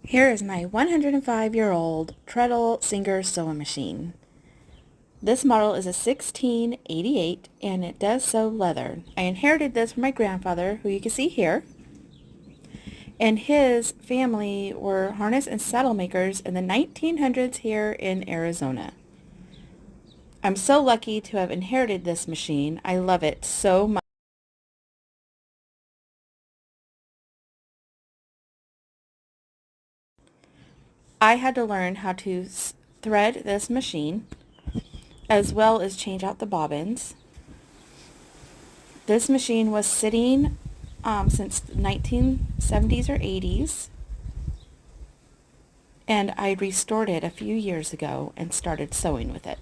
Here is my 105-year-old Treadle Singer sewing machine. This model is a 1688 and it does sew leather. I inherited this from my grandfather, who you can see here, and his family were harness and saddle makers in the 1900s here in Arizona. I'm so lucky to have inherited this machine. I love it so much. I had to learn how to thread this machine as well as change out the bobbins. This machine was sitting since the 1970s or 80s, and I restored it a few years ago and started sewing with it.